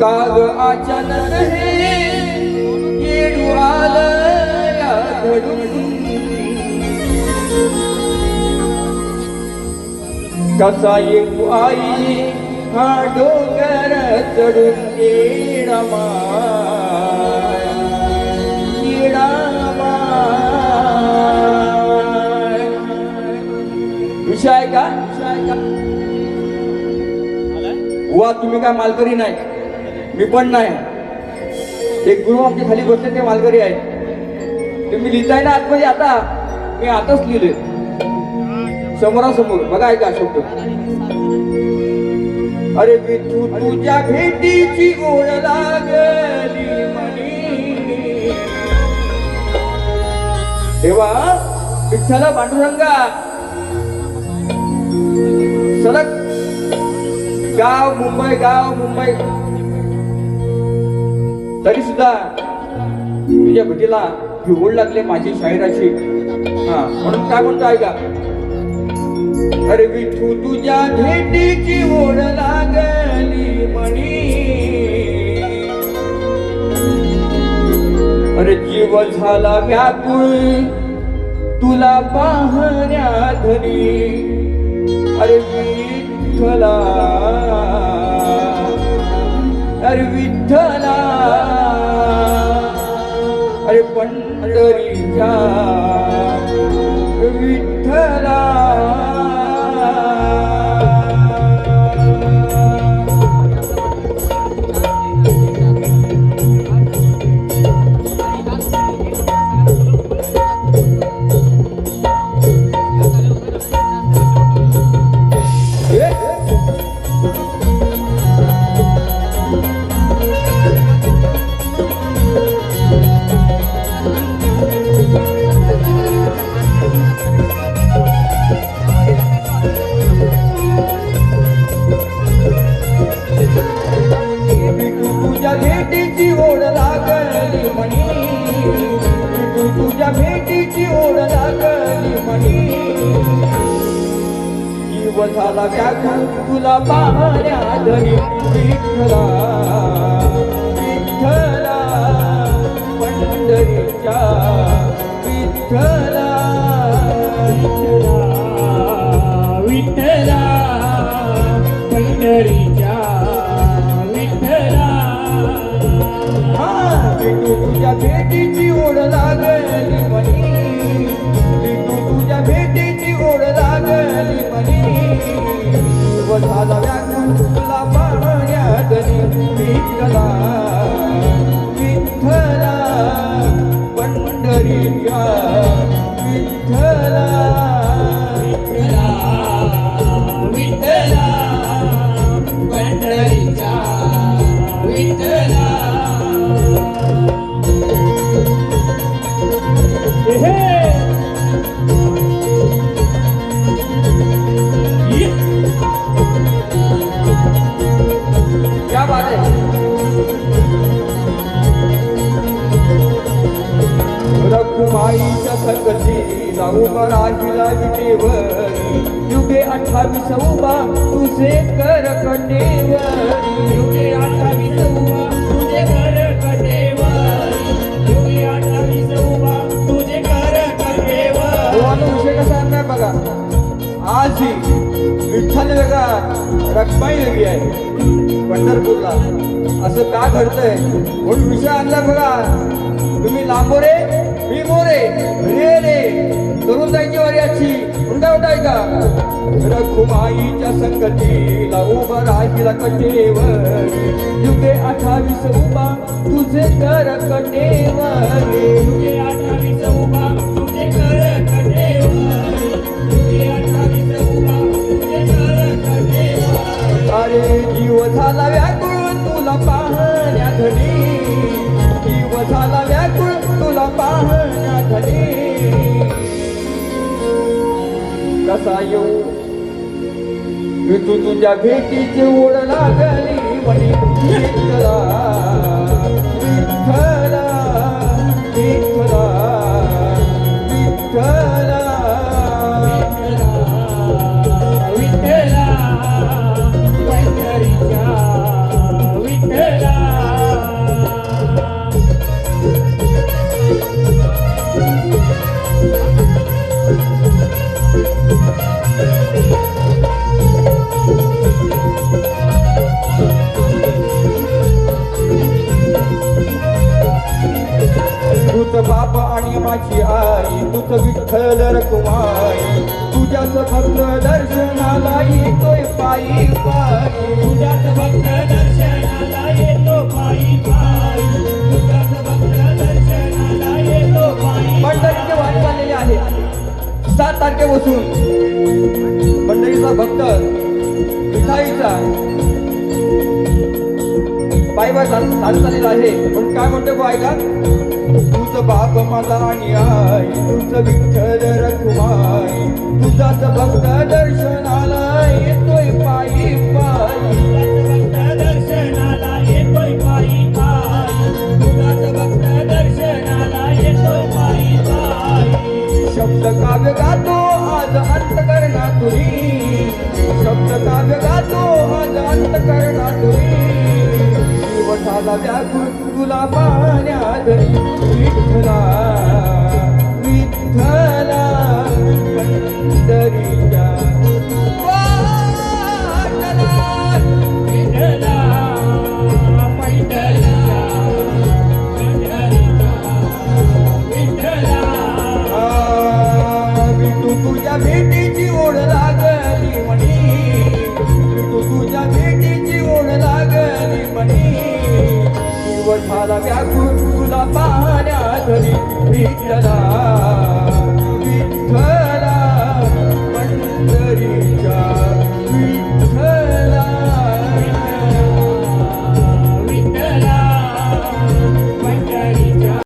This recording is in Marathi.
काग अचानक हे येडू आलं या धडून कसा येऊ आई हा डोंगर चढून येडामा विषय आहे का वा तुम्ही काय मालकरी नाही मी पण नाही एक गुरु आमच्या खाली बसले ते मालकरी आहेत तुम्ही लिहिताय ना आतमध्ये आता मी आताच लिहिले समोरासमोर बघा ऐका शब्द अरे विठू तुझ्या भेटीची ओढ लागली म्हणी तेव्हा विठ्ठला पांडुरंगा सलग गाव मुंबई तरी सुद्धा तुझ्या भेटीला ही ओढ लागली माझी शाहिराची हा म्हणून काय म्हणतो ऐका अरे विठू तुझ्या भेटीची ओढ लागली म्हणी अरे जीव झाला व्याकुळ तुला पाहण्या धनी अरे विठ्ठला अरे पंढरीच्या विठ्ठला भेटीची ओढ लागली म्हणी तुझ्या भेटीची ओढ लागली म्हणी जीव झाला व्याकुळ तुला पाहण्या धनी विठ्ठला विठ्ठला पंढरीच्या विठ्ठला विठ्ठला पंढरीच्या तुझ्या भेटीची ओढ लागली म्हणी तुझ्या भेटीची ओढ लागली म्हणी व झाला व्याकुळ तुला पाहण्या धनी विठ्ठला विठ्ठला पंढरीच्या विठ्ठला विठ्ठला पंढरीच्या विठ्ठला क्या बात है रखुमाईच्या संगती जाऊ राहिला विटेवरी युगे 28 उभा तुझे कर कटेवरी युगे 28 उभा तुझे कर कटेवरी युगे 28 उभा तुझे कर कटेवरी विषय कसा आहे बघा आज ही विठ्ठल वेगळा रखमाई वेगळी आहे पंढरपूरला असं का घडतंय म्हणून विषय आणला बघा तुम्ही लांबोरे मी मोरे रे रे करून जायची वाऱ्याची उंडा उठाय का रखुमाईच्या संगतीला उभा राहिला कटेवरी युगे 28 उभा तुझे कर कटेवरी युगे 28 उभा तुझे कर कटेवरी युगे 28 उभा तुझे कर कटेवरी अरे जीव झाला व्याकुळ तुला पाहण्या धनी जीव झाला व्याकुळ तुला पाहण्या धनी कसा येऊ विठू तुझ्या भेटीची ओढ लागली म्हणी विठ्ठला विठ्ठला विठ्ठला विठ्ठला विठ्ठला पंढरीच्या विठ्ठला माझी आई तुझ विठ्ठल रखुमाई तुझ्याच फक्त दर्शनाला येतोय पायी पायी तुझ्याच भक्त दर्शनाला येतो पायी पायी तुझ्याच भक्त दर्शनाला येतो पायी पंढरीचे वारी चाललेले आहे 7 तारखेपासून पंढरीचा भक्त विठाईचा पायी पायी चालू झालेला आहे पण काय म्हणतो बो ऐका तुझं बाप माझा आणि आई तुझं विठ्ठल रखुमाई तुझाच भक्त दर्शनाला येतोय पायी पायी तुझ्याच भक्त दर्शनाला येतोय पायी पायी तुझ्याच भक्त दर्शनाला येतोय पायी पायी शब्द काव्य गातो आज अंतकरणा तुरी शब्द काव्य गातो आज अंतकरणा तुरी शिवठाला व्याकुळ तुला पाण्याधरी विठ्ठला विठ्ठला पंढरीच्या वाटला विठ्ठला पैठणीच्या विठ्ठला विठू तुझ्या भेटीची ओढ लागली म्हणी विठू तुझ्या भेटीची ओढ लागली म्हणी शिवठाला व्याकुळ तुला पाहण्याधरी विठ्ठला